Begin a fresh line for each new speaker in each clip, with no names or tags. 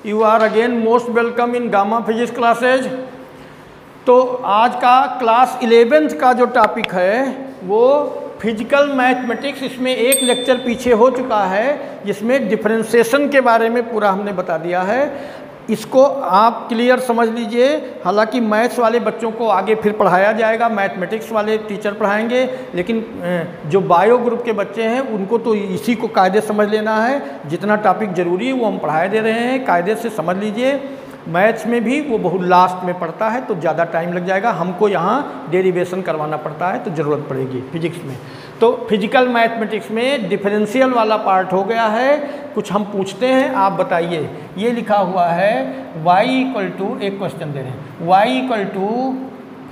You are again most welcome in gamma physics classes. तो आज का क्लास 11th का जो टॉपिक है वो फिजिकल मैथमेटिक्स, इसमें एक लेक्चर पीछे हो चुका है जिसमें डिफरेंशिएशन के बारे में पूरा हमने बता दिया है। इसको आप क्लियर समझ लीजिए। हालांकि मैथ्स वाले बच्चों को आगे फिर पढ़ाया जाएगा, मैथमेटिक्स वाले टीचर पढ़ाएंगे, लेकिन जो बायो ग्रुप के बच्चे हैं उनको तो इसी को कायदे समझ लेना है। जितना टॉपिक ज़रूरी है वो हम पढ़ाए दे रहे हैं, कायदे से समझ लीजिए। मैथ्स में भी वो बहुत लास्ट में पड़ता है तो ज़्यादा टाइम लग जाएगा, हमको यहाँ डेरिवेशन करवाना पड़ता है तो ज़रूरत पड़ेगी फिजिक्स में। तो फिजिकल मैथमेटिक्स में डिफरेंशियल वाला पार्ट हो गया है। कुछ हम पूछते हैं, आप बताइए। ये लिखा हुआ है y इक्वल टू, एक क्वेश्चन दे रहे हैं, y equal to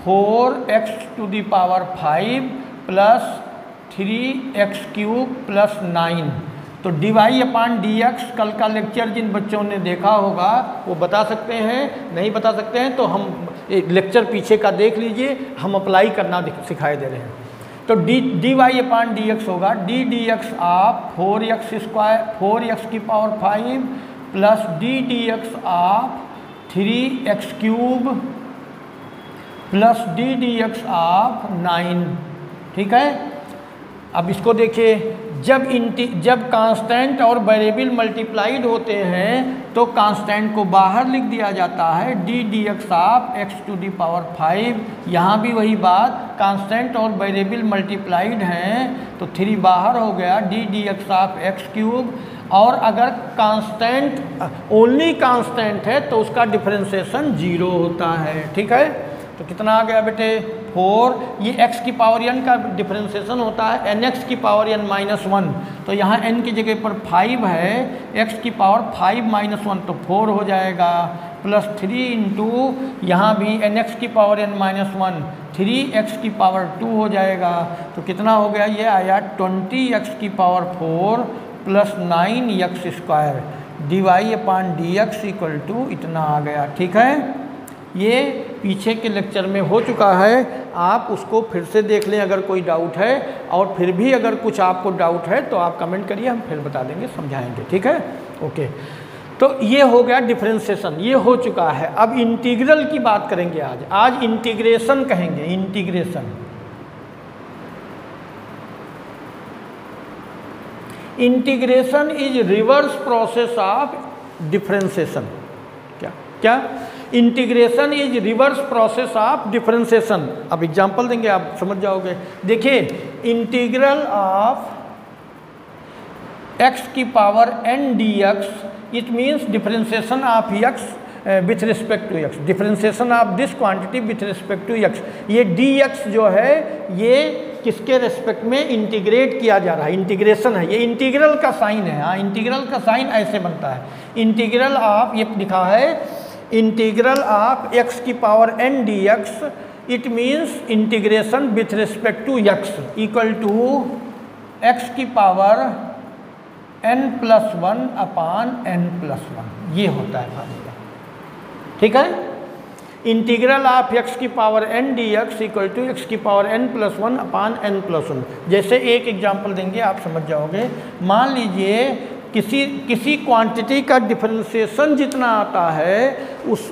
4x⁵ plus 3x³ plus 9। तो dy/dx कल का लेक्चर जिन बच्चों ने देखा होगा वो बता सकते हैं, नहीं बता सकते हैं तो हम एक लेक्चर पीछे का देख लीजिए, हम अप्लाई करना सिखाए दे रहे हैं। तो dy/dx होगा ddx of 4x² plus ddx of 3x³ plus ddx of 9। ठीक है, अब इसको देखिए, जब कांस्टेंट और वेरिएबल मल्टीप्लाइड होते हैं तो कांस्टेंट को बाहर लिख दिया जाता है ddx ऑफ x⁵। यहाँ भी वही बात, कांस्टेंट और वेरिएबल मल्टीप्लाइड हैं तो 3 बाहर हो गया ddx ऑफ x³। और अगर कांस्टेंट ओनली कांस्टेंट है तो उसका डिफरेंशिएशन 0 होता है। ठीक है, तो कितना आ गया बेटे 4। ये x की पावर n का डिफरेंशिएशन होता है nx की पावर n माइनस 1। तो यहाँ n की जगह पर 5 है, x की पावर 5 माइनस 1 तो 4 हो जाएगा, प्लस 3 इंटू यहाँ भी nx की पावर n माइनस 1 3x की पावर 2 हो जाएगा। तो कितना हो गया, ये आया 20x की power 4 plus 9x² dy/dx equal to इतना आ गया। ठीक है, ये पीछे के लेक्चर में हो चुका है, आप उसको फिर से देख लें अगर कोई डाउट है, और फिर भी अगर कुछ आपको डाउट है तो आप कमेंट करिए, हम फिर बता देंगे, समझाएंगे। ठीक है, ओके। तो ये हो गया डिफरेंशिएशन, ये हो चुका है। अब इंटीग्रल की बात करेंगे आज इंटीग्रेशन कहेंगे, integration. Integration is reverse process of differentiation. क्या integration is reverse process of differentiation. अब एग्जांपल देंगे, आप समझ जाओगे। देखिए, इंटीग्रल ऑफ x की power n dx, it means differentiation of x with respect to x, differentiation of this quantity with respect to x। ये dx जो है ये किसके रेस्पेक्ट में इंटीग्रेट किया जा रहा है, इंटीग्रेशन है, ये इंटीग्रल का साइन है। हाँ, इंटीग्रल का साइन ऐसे बनता है, इंटीग्रल ऑफ, ये लिखा है इंटीग्रल ऑफ x की power n dx, it means integration with respect to x equal to x की पावर n+1 अपान n+1। ये होता है फार्मूला। ठीक है, इंटीग्रल ऑफ x की power n dx equal to x की पावर n+1 अपान n+1। जैसे एक एग्जांपल देंगे, आप समझ जाओगे। मान लीजिए किसी क्वांटिटी का डिफरेंशिएशन जितना आता है उस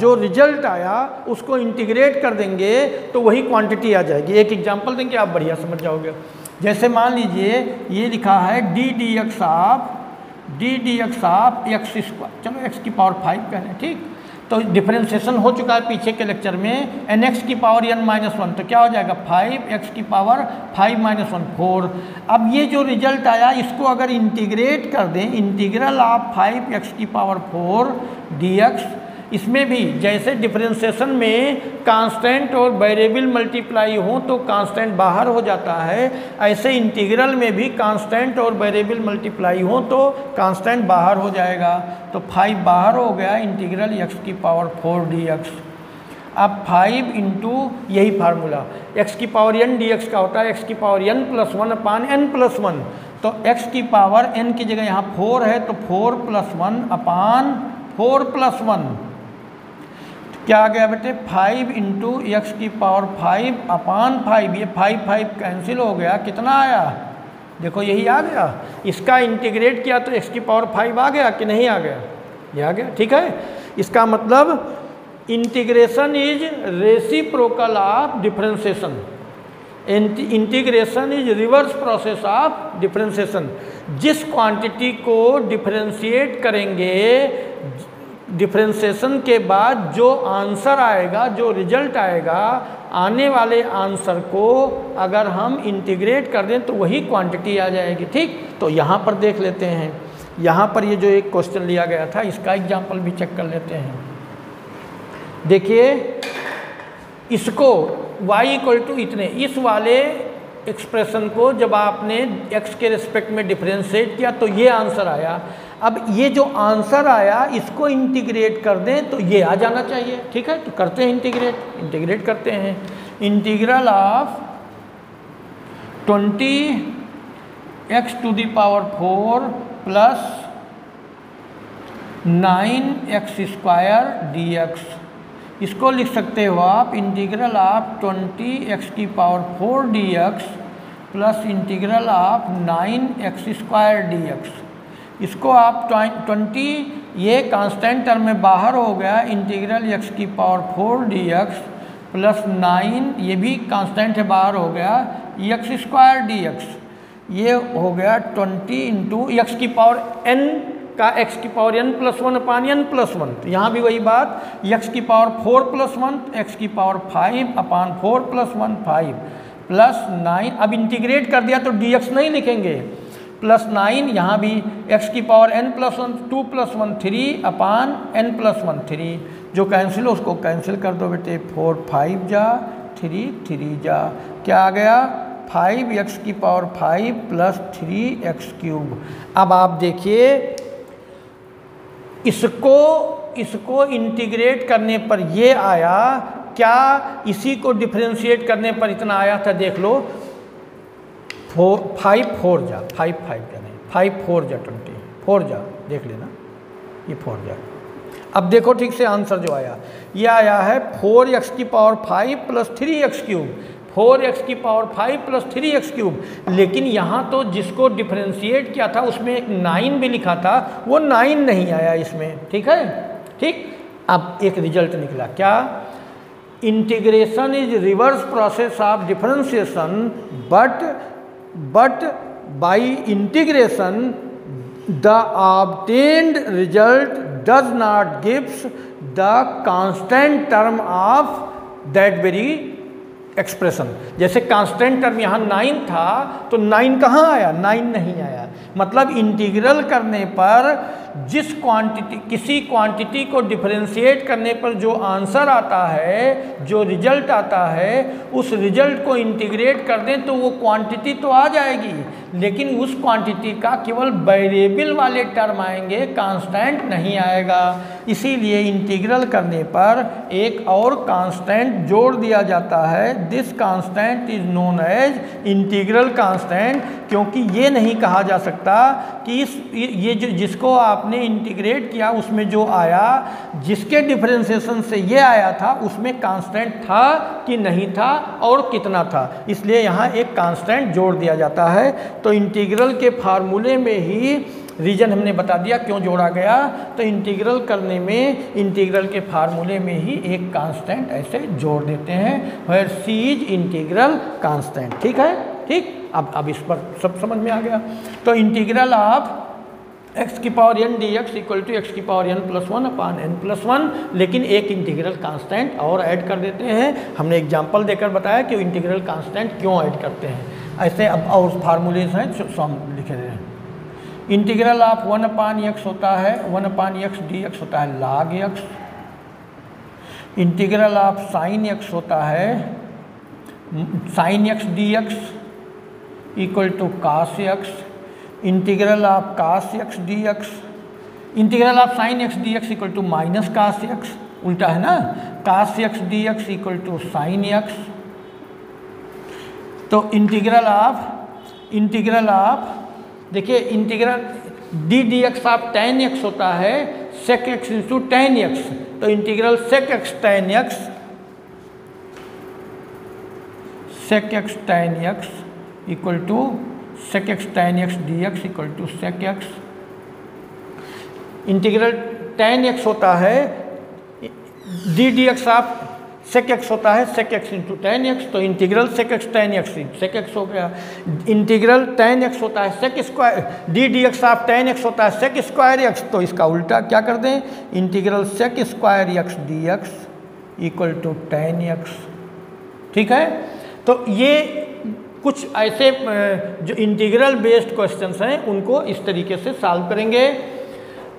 जो रिजल्ट आया उसको इंटीग्रेट कर देंगे तो वही क्वांटिटी आ जाएगी। एक एग्जांपल देंगे, आप बढ़िया समझ जाओगे। जैसे मान लीजिए ये लिखा है ddx ऑफ x², चलो x की पावर 5 कह लें। ठीक, तो डिफरेंशिएशन हो चुका है पीछे के लेक्चर में, nx की पावर n-1, तो क्या हो जाएगा 5x की पावर 5-1 4। अब ये जो रिजल्ट आया इसको अगर इंटीग्रेट कर दें, इंटीग्रल ऑफ 5x की पावर 4 dx, इसमें भी जैसे डिफरेंशिएशन में कांस्टेंट और वेरिएबल मल्टीप्लाई हो तो कांस्टेंट बाहर हो जाता है, ऐसे इंटीग्रल में भी कांस्टेंट और वेरिएबल मल्टीप्लाई हो तो कांस्टेंट बाहर हो जाएगा। तो 5 बाहर हो गया, इंटीग्रल x की पावर 4 dx। अब 5 इंटू यही फार्मूला x की पावर n dx का होता है x की पावर n+1 अपान n+1। तो x की पावर n की जगह यहाँ 4 है तो 4+1 अपान 4+1 क्या आ गया बेटे 5 इंटू x की पावर 5 अपान 5। ये 5 कैंसिल हो गया, कितना आया देखो यही आ गया, इसका इंटीग्रेट किया तो x की पावर 5 आ गया कि नहीं आ गया, ये आ गया। ठीक है, इसका मतलब integration is reciprocal of differentiation, integration is reverse process of differentiation. जिस क्वांटिटी को डिफरेंशिएट करेंगे, डिफरेंशिएशन के बाद जो आंसर आएगा, जो रिजल्ट आएगा, आने वाले आंसर को अगर हम इंटीग्रेट कर दें तो वही क्वांटिटी आ जाएगी। ठीक, तो यहाँ पर देख लेते हैं, यहाँ पर ये जो एक क्वेश्चन लिया गया था इसका एग्जाम्पल भी चेक कर लेते हैं। देखिए इसको y इक्वल टू इतने, इस वाले एक्सप्रेशन को जब आपने x के रिस्पेक्ट में डिफरेंशिएट किया तो ये आंसर आया। अब ये जो आंसर आया इसको इंटीग्रेट कर दें तो ये आ जाना चाहिए। ठीक है, तो करते हैं इंटीग्रेट करते हैं। Integral of 20x to the power 4 plus 9x square dx, इसको लिख सकते हो आप इंटीग्रल ऑफ 20x की power 4 dx plus integral of 9x square dx। इसको आप 20, ये कांस्टेंट टर्म में बाहर हो गया, इंटीग्रल x की पावर 4 dx प्लस 9, ये भी कांस्टेंट है बाहर हो गया, x स्क्वायर dx, ये हो गया 20 इंटू x की पावर n का x की power n plus 1 upon n plus 1। तो यहाँ भी वही बात, x की पावर 4 प्लस 1, x की पावर 5 अपान 4 प्लस 1 5 प्लस 9। अब इंटीग्रेट कर दिया तो dx नहीं लिखेंगे, प्लस 9, यहाँ भी x की पावर n प्लस 1 2 प्लस 1 3 अपान n प्लस 1 3, जो कैंसिल हो उसको कैंसिल कर दो बेटे, 4 5 जा 3 3 जा, क्या आ गया 5x की पावर 5 प्लस 3x क्यूब। अब आप देखिए इसको इंटीग्रेट करने पर ये आया, क्या इसी को डिफरेंशिएट करने पर इतना आया था, देख लो 5 4 जा 5 5 जा नहीं 5 4 जा 20 4 जा, देख लेना ये 4 जा। अब देखो ठीक से आंसर जो आया, ये आया है 4x की power 5 plus 3x cube, 4x की पावर 5 प्लस 3x क्यूब। लेकिन यहाँ तो जिसको डिफरेंशिएट किया था उसमें 9 भी लिखा था, वो 9 नहीं आया इसमें। ठीक है, ठीक। अब एक रिजल्ट निकला, क्या, integration is reverse process of differentiation but by integration the obtained result does not gives the constant term of that very expression. जैसे कांस्टेंट टर्म यहाँ 9 था तो 9 कहाँ आया, 9 नहीं आया। मतलब इंटीग्रल करने पर जिस क्वांटिटी, किसी क्वांटिटी को डिफरेंशिएट करने पर जो आंसर आता है, जो रिजल्ट आता है, उस रिजल्ट को इंटीग्रेट कर दें तो वो क्वांटिटी तो आ जाएगी, लेकिन उस क्वांटिटी का केवल वेरिएबल वाले टर्म आएंगे, कांस्टेंट नहीं आएगा। इसीलिए इंटीग्रल करने पर एक और कांस्टेंट जोड़ दिया जाता है। This constant is known as integral constant, क्योंकि ये नहीं कहा जा सकता कि ये जो जिसको आपने इंटीग्रेट किया उसमें जो आया, जिसके डिफरेंशिएशन से ये आया था उसमें कांस्टेंट था कि नहीं था और कितना था, इसलिए यहाँ एक कांस्टेंट जोड़ दिया जाता है। तो इंटीग्रल के फार्मूले में ही रीजन हमने बता दिया क्यों जोड़ा गया। तो इंटीग्रल करने में इंटीग्रल के फार्मूले में ही एक कांस्टेंट ऐसे जोड़ देते हैं, where C is integral constant. ठीक है, ठीक। अब इस पर सब समझ में आ गया। तो इंटीग्रल ऑफ x की power n dx equal to x की power n plus 1 upon n plus 1, लेकिन एक इंटीग्रल कांस्टेंट और ऐड कर देते हैं। हमने एग्जांपल देकर बताया कि इंटीग्रल कांस्टेंट क्यों ऐड करते हैं। ऐसे अब और फार्मूलेज हैं जो हम लिखे हैं। इंटीग्रल ऑफ 1 अपान x होता है, 1 अपान x dx होता है log x। Integral of sine x होता है sine x dx equal to cos x। Integral of cos x dx, integral of sine x dx equal to minus cos x, उल्टा है ना, cos x dx equal to sine x। तो integral of देखिए integral d d x of tan x होता है sec x into tan x। तो integral sec x tan x equal to sec x tan x dx equal to sec x, integral tan x होता है d dx of sec x होता है sec x into tan x, तो integral sec x tan x sec x हो गया। Integral tan x होता है sec square, d dx of tan x होता है sec स्क्वायर x, तो इसका उल्टा क्या कर दें, integral sec square x dx equal to tan x। ठीक है, तो ये कुछ ऐसे जो इंटीग्रल बेस्ड क्वेश्चंस हैं उनको इस तरीके से सॉल्व करेंगे।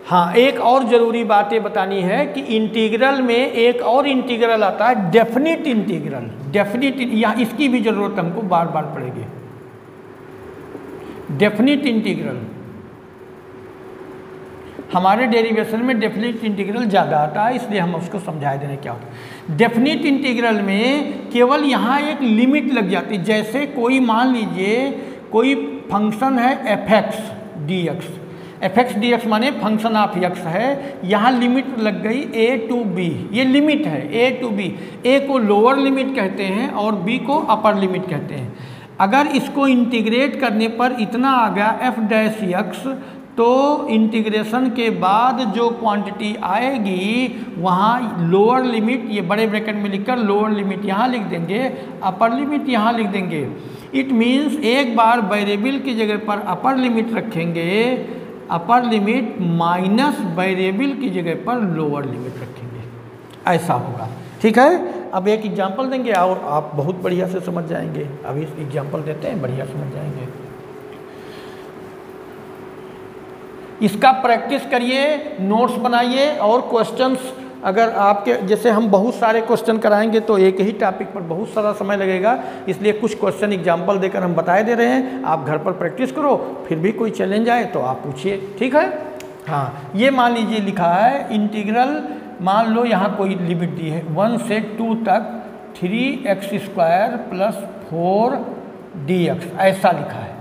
हाँ, एक और ज़रूरी बात ये बतानी है कि इंटीग्रल में एक और इंटीग्रल आता है डेफिनिट इंटीग्रल। डेफिनिट, यहाँ इसकी भी ज़रूरत हमको बार बार पड़ेगी। डेफिनिट इंटीग्रल, हमारे डेरिवेशन में डेफिनिट इंटीग्रल ज़्यादा आता है, इसलिए हम उसको समझा दे रहे हैं क्या होता है। डेफिनिट इंटीग्रल में केवल यहाँ एक लिमिट लग जाती है। जैसे कोई मान लीजिए कोई फंक्शन है एफ एक्स डी एक्स माने फंक्शन ऑफ एक्स है, यहाँ लिमिट लग गई a टू b, ये लिमिट है a टू b। a को लोअर लिमिट कहते हैं और b को अपर लिमिट कहते हैं। अगर इसको इंटीग्रेट करने पर इतना आ गया f डैश एक्स, तो इंटीग्रेशन के बाद जो क्वांटिटी आएगी वहाँ लोअर लिमिट, ये बड़े ब्रैकेट में लिखकर लोअर लिमिट यहाँ लिख देंगे, अपर लिमिट यहाँ लिख देंगे। इट मीन्स एक बार वेरिएबल की जगह पर अपर लिमिट रखेंगे, अपर लिमिट माइनस वेरिएबल की जगह पर लोअर लिमिट रखेंगे, ऐसा होगा। ठीक है, अब एक एग्जांपल देंगे और आप बहुत बढ़िया से समझ जाएंगे। अभी एग्जांपल देते हैं, बढ़िया समझ जाएंगे। इसका प्रैक्टिस करिए, नोट्स बनाइए और क्वेश्चंस, अगर आपके जैसे हम बहुत सारे क्वेश्चन कराएंगे तो एक ही टॉपिक पर बहुत सारा समय लगेगा, इसलिए कुछ क्वेश्चन एग्जांपल देकर हम बताए दे रहे हैं। आप घर पर प्रैक्टिस करो, फिर भी कोई चैलेंज आए तो आप पूछिए। ठीक है, हाँ, ये मान लीजिए लिखा है इंटीग्रल, मान लो यहाँ कोई लिमिट दी है 1 से 2 तक 3x² प्लस 4dx, ऐसा लिखा है।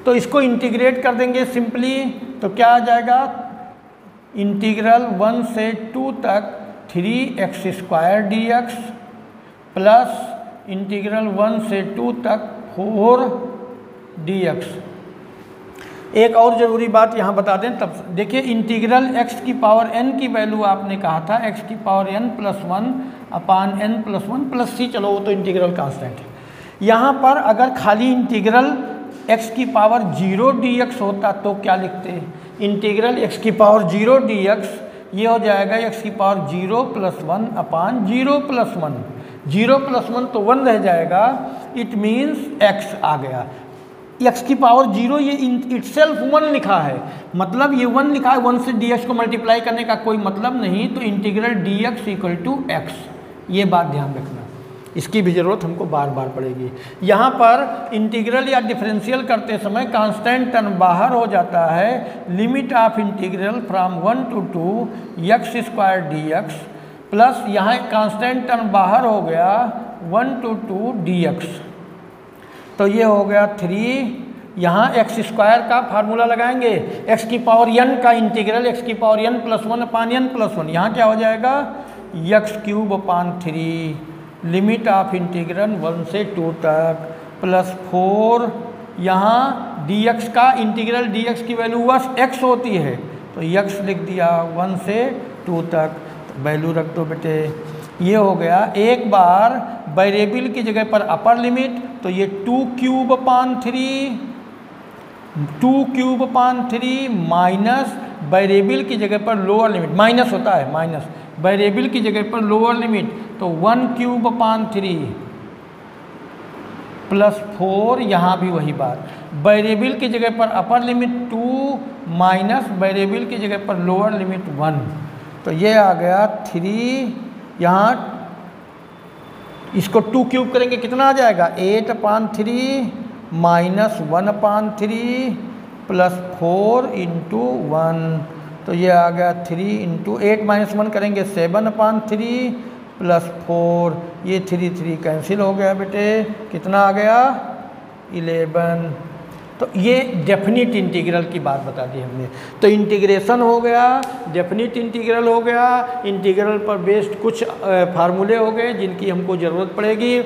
तो इसको इंटीग्रेट कर देंगे सिंपली, तो क्या आ जाएगा, इंटीग्रल 1 से 2 तक 3x² dx प्लस इंटीग्रल 1 से 2 तक 4dx। एक और ज़रूरी बात यहाँ बता दें, तब देखिए इंटीग्रल x की पावर n की वैल्यू आपने कहा था x की power n plus 1 upon n plus 1 plus c, चलो वो तो इंटीग्रल कांस्टेंट है। यहाँ पर अगर खाली इंटीग्रल x की पावर 0 dx होता तो क्या लिखते हैं, इंटीग्रल x की पावर 0 dx, ये हो जाएगा x की पावर 0 प्लस 1 अपान 0 प्लस 1, 0 प्लस 1 तो 1 रह जाएगा। इट मीन्स x आ गया, x की पावर 0, ये इटसेल्फ 1 लिखा है, मतलब ये 1 लिखा है, 1 से dx को मल्टीप्लाई करने का कोई मतलब नहीं, तो integral dx equal to x, ये बात ध्यान रखना, इसकी भी ज़रूरत हमको बार बार पड़ेगी। यहाँ पर इंटीग्रल या डिफरेंशियल करते समय कांस्टेंट टर्म बाहर हो जाता है, limit of integral from 1 to 2 x² dx plus यहाँ कांस्टेंट टर्म बाहर हो गया 1 to 2 dx, तो ये हो गया 3। यहाँ x² का फार्मूला लगाएंगे, x की पावर n का इंटीग्रल x की power n plus 1 upon n plus 1, यहाँ क्या हो जाएगा x³ upon 3, limit of integral 1 से 2 तक प्लस 4, यहाँ dx का इंटीग्रल dx की वैल्यू बस x होती है, तो x लिख दिया 1 से 2 तक, तो वैल्यू रख दो बेटे। ये हो गया, एक बार वेरिएबल की जगह पर अपर लिमिट, तो ये 2³ अपान 3, 2³ अपान 3 माइनस वेरिएबल की जगह पर लोअर लिमिट, माइनस होता है, माइनस वेरिएबल की जगह पर लोअर लिमिट, तो 1³ अपान 3 प्लस 4, यहाँ भी वही बात, वेरिएबल की जगह पर अपर लिमिट 2 माइनस वेरिएबल की जगह पर लोअर लिमिट 1, तो ये आ गया 3। यहाँ इसको 2³ करेंगे कितना आ जाएगा 8 अपान 3 माइनस 1 अपान 3 प्लस 4 इंटू 1, तो ये आ गया 3 इंटू 8 माइनस 1 करेंगे 7 अपान 3 प्लस 4, ये 3 3 कैंसिल हो गया बेटे, कितना आ गया 11। तो ये डेफिनिट इंटीग्रल की बात बता दी हमने। तो इंटीग्रेशन हो गया, डेफिनिट इंटीग्रल हो गया, इंटीग्रल पर बेस्ड कुछ फार्मूले हो गए जिनकी हमको ज़रूरत पड़ेगी।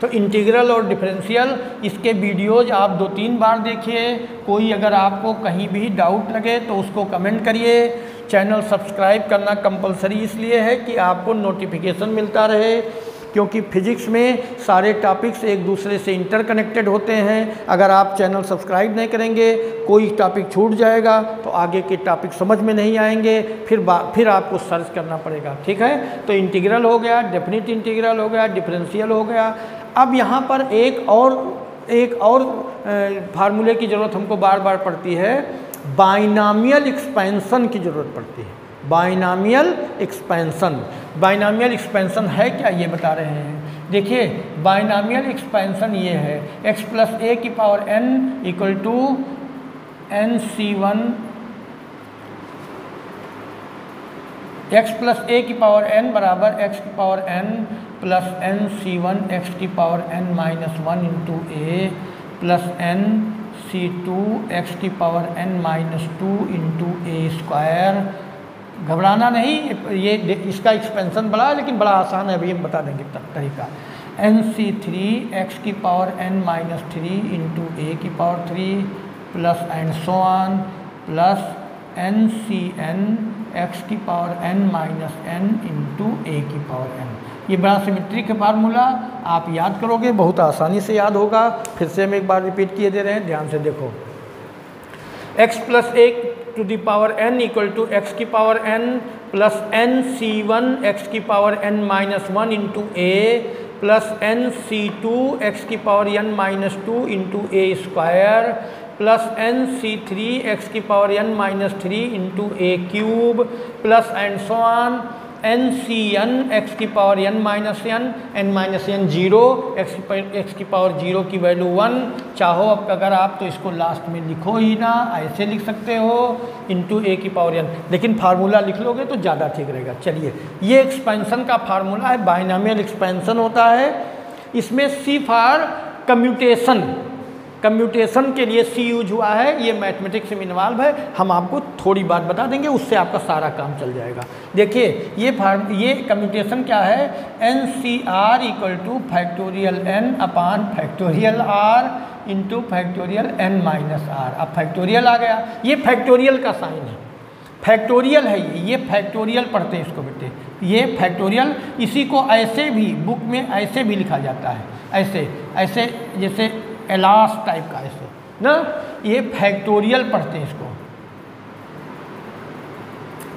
तो इंटीग्रल और डिफरेंशियल इसके वीडियोज आप 2-3 बार देखिए। कोई अगर आपको कहीं भी डाउट लगे तो उसको कमेंट करिए। चैनल सब्सक्राइब करना कंपलसरी इसलिए है कि आपको नोटिफिकेशन मिलता रहे, क्योंकि फिजिक्स में सारे टॉपिक्स एक दूसरे से इंटरकनेक्टेड होते हैं। अगर आप चैनल सब्सक्राइब नहीं करेंगे, कोई टॉपिक छूट जाएगा तो आगे के टॉपिक समझ में नहीं आएंगे, फिर आपको सर्च करना पड़ेगा। ठीक है, तो इंटीग्रल हो गया, डेफिनिट इंटीग्रल हो गया, डिफरेंशियल हो गया। अब यहाँ पर एक और फार्मूले की ज़रूरत हमको बार बार पड़ती है, बाइनॉमियल एक्सपेंशन की ज़रूरत पड़ती है। बाइनॉमियल एक्सपेंशन, बाइनॉमियल एक्सपेंशन है क्या ये बता रहे हैं। देखिए बाइनॉमियल एक्सपेंशन ये है x प्लस ए की power n equal to nc1 x plus a की पावर n बराबर x की power n plus nc1 x की power n minus 1 into a plus nc2 x की power n minus 2 into a square. घबराना नहीं, ये इसका एक्सपेंशन बड़ा है लेकिन बड़ा आसान है, अभी हम बता देंगे तरीका। nc3 x की power n minus 3 into a की power 3 plus and so on plus ncn x की power n minus n into a की पावर n। ये बड़ा सिमेट्रिक है फार्मूला, आप याद करोगे बहुत आसानी से याद होगा। फिर से हम एक बार रिपीट किए दे रहे हैं, ध्यान से देखो। x plus a to the power n equal to x की power n plus nc1 x की power n minus 1 into a plus nc2 x की power n minus 2 into a square plus nc3 x की power n minus 3 into a cube plus and so on nCn x की power n minus n minus n 0 x की power 0 की value 1। चाहो अब अगर आप तो इसको लास्ट में लिखो ही ना, ऐसे लिख सकते हो इंटू ए की पावर n, लेकिन फार्मूला लिख लोगे तो ज़्यादा ठीक रहेगा। चलिए, ये एक्सपेंशन का फार्मूला है, बाइनॉमियल एक्सपेंशन होता है। इसमें सी फॉर कम्यूटेशन, कम्यूटेशन के लिए सी यूज हुआ है। ये मैथमेटिक्स में इन्वॉल्व है, हम आपको थोड़ी बात बता देंगे, उससे आपका सारा काम चल जाएगा। देखिए ये कम्यूटेशन क्या है, n c r equal to factorial n upon factorial r into factorial n minus r. अब फैक्टोरियल आ गया, ये फैक्टोरियल का साइन है, फैक्टोरियल है ये फैक्टोरियल पढ़ते हैं इसको बेटे, ये फैक्टोरियल। इसी को ऐसे भी बुक में ऐसे भी लिखा जाता है, ऐसे ऐसे जैसे एलास टाइप का ऐसे ना, ये फैक्टोरियल पढ़ते हैं, इसको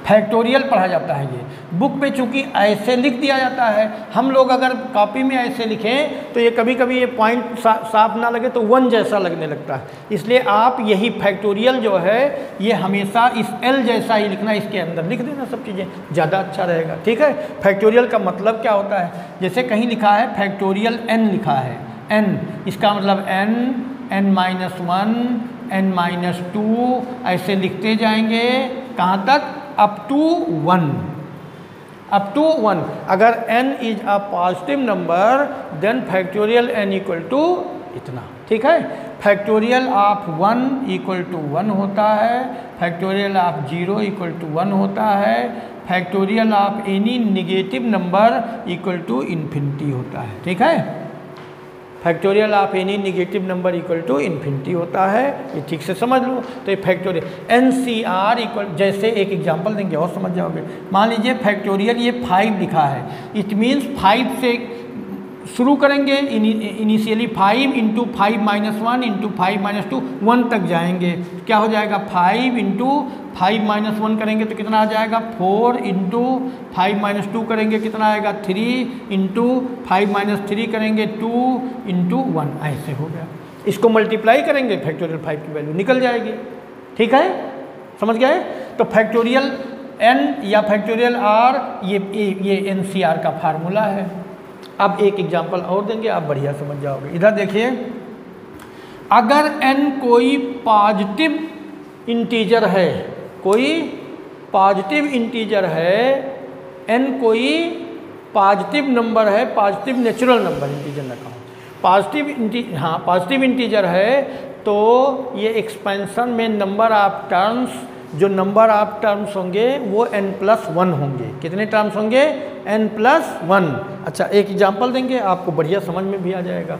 फैक्टोरियल पढ़ा जाता है। ये बुक में चूंकि ऐसे लिख दिया जाता है, हम लोग अगर कॉपी में ऐसे लिखें तो ये कभी कभी ये पॉइंट साफ ना लगे तो 1 जैसा लगने लगता है। इसलिए आप यही फैक्टोरियल जो है ये हमेशा इस L जैसा ही लिखना, इसके अंदर लिख देना सब चीज़ें, ज़्यादा अच्छा रहेगा। ठीक है, फैक्टोरियल का मतलब क्या होता है, जैसे कहीं लिखा है फैक्टोरियल n लिखा है, n इसका मतलब n माइनस 1 n माइनस 2 ऐसे लिखते जाएंगे कहाँ तक, अप टू 1, अप टू 1। अगर n is a positive number then factorial n equal to इतना। ठीक है, फैक्टोरियल ऑफ 1 इक्वल टू 1 होता है, फैक्टोरियल ऑफ 0 इक्वल टू 1 होता है, factorial of any negative number equal to infinity होता है। ठीक है, factorial of any negative number equal to infinity होता है, ये ठीक से समझ लो। तो ये factorial n c r equal, जैसे एक एग्जांपल देंगे और समझ जाओगे। मान लीजिए फैक्टोरियल ये 5 लिखा है, इट मीन्स 5 से शुरू करेंगे, initially 5 into 5 minus 1 into 5 minus 2 1 तक जाएंगे, क्या हो जाएगा 5 इंटू 5 माइनस 1 करेंगे तो कितना आ जाएगा 4 इंटू 5 माइनस 2 करेंगे कितना आएगा 3 इंटू 5 माइनस 3 करेंगे 2 इंटू 1, ऐसे हो गया। इसको मल्टीप्लाई करेंगे फैक्टोरियल 5 की वैल्यू निकल जाएगी। ठीक है, समझ गए। तो फैक्टोरियल n या फैक्टोरियल r ये NCR का फार्मूला है। अब एक एग्जांपल और देंगे, आप बढ़िया समझ जाओगे। इधर देखिए, अगर n कोई पॉजिटिव इंटीजर है, कोई पॉजिटिव इंटीजर है, n कोई पॉजिटिव नंबर है, पॉजिटिव नेचुरल नंबर, इंटीजर ना कहूँ, पॉजिटिव इंटीजर है, तो ये एक्सपेंशन में नंबर ऑफ टर्म्स, जो नंबर ऑफ टर्म्स होंगे वो n+1 होंगे। कितने टर्म्स होंगे n+1। अच्छा, एक एग्जाम्पल देंगे, आपको बढ़िया समझ में भी आ जाएगा।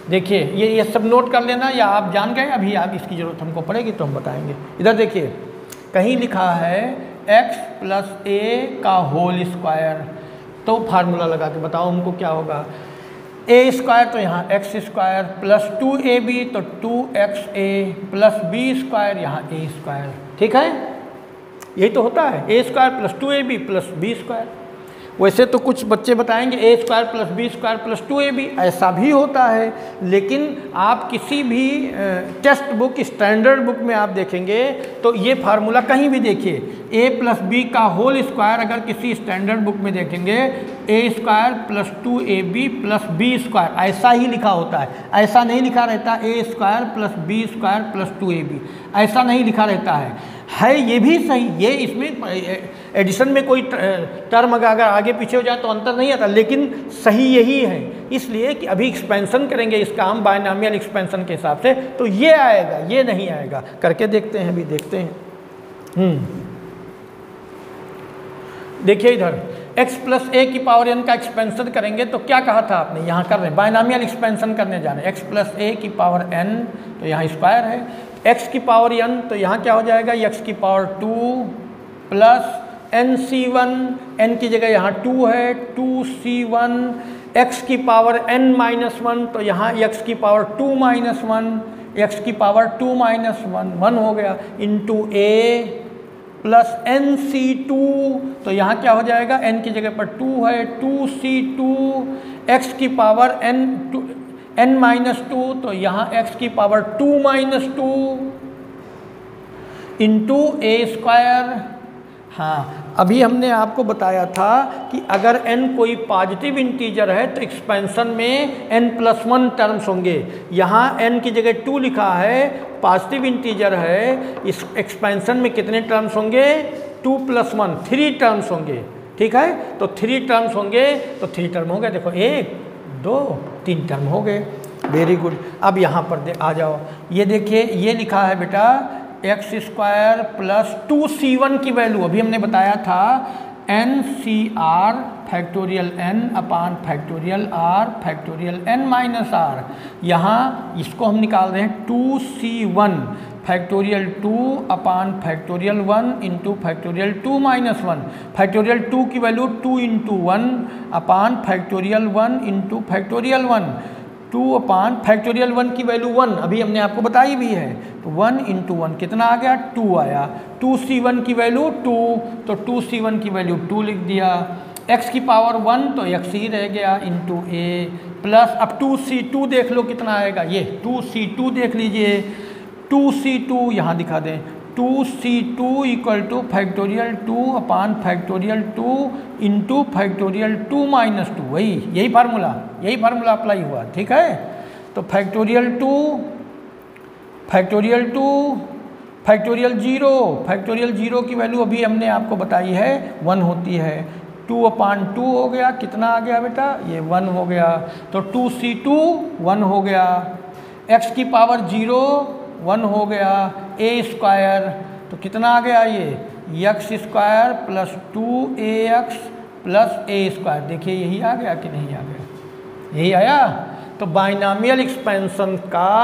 देखिए ये सब नोट कर लेना, या आप जान गए, अभी आप इसकी ज़रूरत हमको पड़ेगी तो हम बताएंगे। इधर देखिए, कहीं लिखा है x + a का होल स्क्वायर, तो फार्मूला लगा के बताओ हमको क्या होगा। a² तो यहाँ x² प्लस 2ab तो 2xa प्लस b² यहाँ a²। ठीक है, यही तो होता है, a² plus 2ab plus b²। वैसे तो कुछ बच्चे बताएंगे a² plus b² plus 2ab, ऐसा भी होता है, लेकिन आप किसी भी टेक्स्ट बुक, स्टैंडर्ड बुक में आप देखेंगे तो ये फार्मूला कहीं भी देखिए, a प्लस b का होल स्क्वायर अगर किसी स्टैंडर्ड बुक में देखेंगे a² plus 2ab plus b², ऐसा ही लिखा होता है। ऐसा नहीं लिखा रहता a² plus b² plus 2ab, ऐसा नहीं लिखा रहता है ये भी सही, ये इसमें एडिशन में कोई टर्म अगर आगे पीछे हो जाए तो अंतर नहीं आता, लेकिन सही यही है। इसलिए कि अभी एक्सपेंशन करेंगे इसका हम बायनॉमियल एक्सपेंशन के हिसाब से, तो ये आएगा, ये नहीं आएगा। करके देखते हैं, अभी देखते हैं। देखिए इधर x प्लस a की पावर n का एक्सपेंशन करेंगे तो क्या कहा था आपने, यहाँ कर रहे हैं बायनॉमियल एक्सपेंशन करने जा रहे हैं। x प्लस a की पावर n तो यहाँ स्क्वायर है, x की पावर n तो यहाँ क्या हो जाएगा, x की पावर 2 प्लस nc1, n की जगह यहाँ 2 है, 2c1, x की पावर n-1 तो यहाँ x की पावर 2-1, x की पावर 2-1 1 हो गया, इंटू a प्लस nc2 तो यहाँ क्या हो जाएगा, n की जगह पर 2 है, 2c2, x की पावर n-2 तो यहाँ x की पावर 2-2 इंटू a²। हाँ, अभी हमने आपको बताया था कि अगर n कोई पॉजिटिव इंटीजर है तो एक्सपेंशन में n+1 टर्म्स होंगे। यहाँ n की जगह 2 लिखा है, पॉजिटिव इंटीजर है, इस एक्सपेंशन में कितने टर्म्स होंगे, 2 + 1 3 टर्म्स होंगे। ठीक है, तो 3 टर्म्स होंगे, तो 3 टर्म हो गए, देखो 1 2 3 टर्म हो गए। Very good. अब यहाँ पर आ जाओ, ये देखिए ये लिखा है बेटा x² प्लस 2c1 की वैल्यू अभी हमने बताया था n(r) फैक्टोरियल n अपान फैक्टोरियल r फैक्टोरियल n-r। यहाँ इसको हम निकाल रहे हैं 2c1 फैक्टोरियल 2 अपान फैक्टोरियल 1 इंटू फैक्टोरियल 2-1। फैक्टोरियल 2 की वैल्यू 2 × 1 अपान फैक्टोरियल 1 इंटू फैक्टोरियल 1, 2 अपान फैक्टोरियल 1 की वैल्यू 1 अभी हमने आपको बताई भी है, तो 1 × 1 कितना आ गया, 2 आया। 2c1 की वैल्यू 2, तो 2c1 की वैल्यू 2 लिख दिया। x की पावर 1 तो x ही रह गया इंटू a प्लस, अब 2c2 देख लो कितना आएगा, ये 2c2 देख लीजिए, 2c2 यहाँ दिखा दें, 2c2 = फैक्टोरियल 2 अपान फैक्टोरियल 2 इंटू फैक्टोरियल 2-2, वही यही फार्मूला अप्लाई हुआ। ठीक है, तो फैक्टोरियल 2 फैक्टोरियल 2 फैक्टोरियल 0 की वैल्यू अभी हमने आपको बताई है 1 होती है, 2/2 हो गया, कितना आ गया बेटा, ये 1 हो गया, तो 2c2 1 हो गया, x की पावर 0 1 हो गया, a² तो कितना आ गया, ये x² plus 2ax plus a²। देखिए यही आ गया कि नहीं आ गया, यही आया। तो बाइनॉमियल एक्सपेंशन का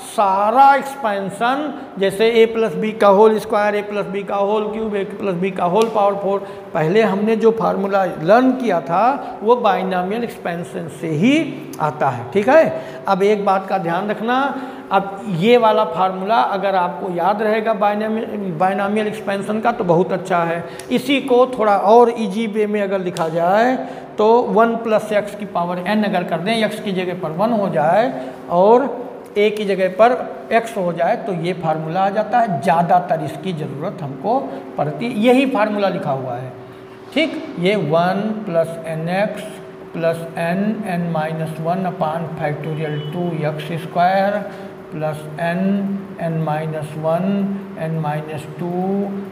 सारा एक्सपेंशन, जैसे a प्लस बी का whole square, a plus b का whole cube, a plus b का होल पावर 4, पहले हमने जो फार्मूला लर्न किया था वो बाइनॉमियल एक्सपेंशन से ही आता है। ठीक है, अब एक बात का ध्यान रखना, अब ये वाला फार्मूला अगर आपको याद रहेगा बाइनॉमियल एक्सपेंशन का तो बहुत अच्छा है। इसी को थोड़ा और इजी वे में अगर लिखा जाए तो 1 + x की पावर n अगर कर दें, x की जगह पर 1 हो जाए और a की जगह पर x हो जाए तो ये फार्मूला आ जाता है। ज़्यादातर इसकी ज़रूरत हमको पड़ती, यही फार्मूला लिखा हुआ है। ठीक, ये 1 + nx plus n(n-1) upon factorial 2x² plus n(n-1) n-2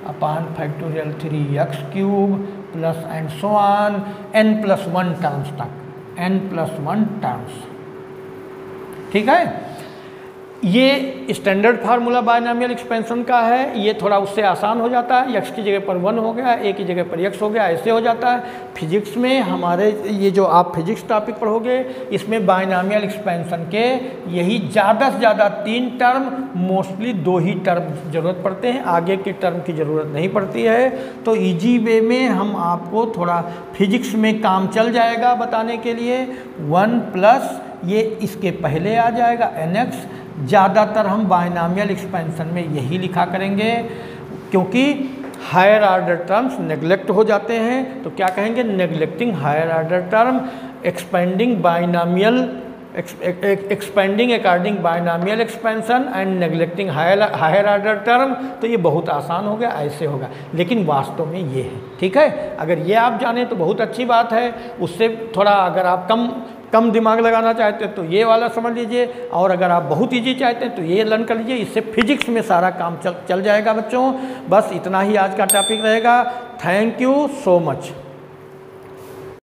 upon factorial 3x³ plus and so on n+1 terms तक, n+1 टर्म्स। ठीक है, ये स्टैंडर्ड फार्मूला बायनॉमियल एक्सपेंशन का है, ये थोड़ा उससे आसान हो जाता है, x की जगह पर 1 हो गया, a की जगह पर x हो गया, ऐसे हो जाता है। फिजिक्स में हमारे ये जो आप फिजिक्स टॉपिक पढ़ोगे इसमें बायनॉमियल एक्सपेंशन के यही ज़्यादा से ज़्यादा 3 टर्म, मोस्टली 2 ही टर्म ज़रूरत पड़ते हैं, आगे के टर्म की ज़रूरत नहीं पड़ती है। तो ईजी वे में हम आपको थोड़ा फिजिक्स में काम चल जाएगा बताने के लिए। 1 प्लस ये इसके पहले आ जाएगा nx, ज़्यादातर हम बायनॉमियल एक्सपेंशन में यही लिखा करेंगे क्योंकि हायर ऑर्डर टर्म्स नेग्लेक्ट हो जाते हैं। तो क्या कहेंगे, neglecting higher order term, expanding binomial expanding according binomial expansion and neglecting higher order term. तो ये बहुत आसान हो गया, ऐसे होगा, लेकिन वास्तव में ये है। ठीक है, अगर ये आप जाने तो बहुत अच्छी बात है। उससे थोड़ा अगर आप कम दिमाग लगाना चाहते हैं तो ये वाला समझ लीजिए, और अगर आप बहुत इजी चाहते हैं तो ये लर्न कर लीजिए। इससे फिजिक्स में सारा काम चल जाएगा बच्चों। बस इतना ही आज का टॉपिक रहेगा। Thank you so much.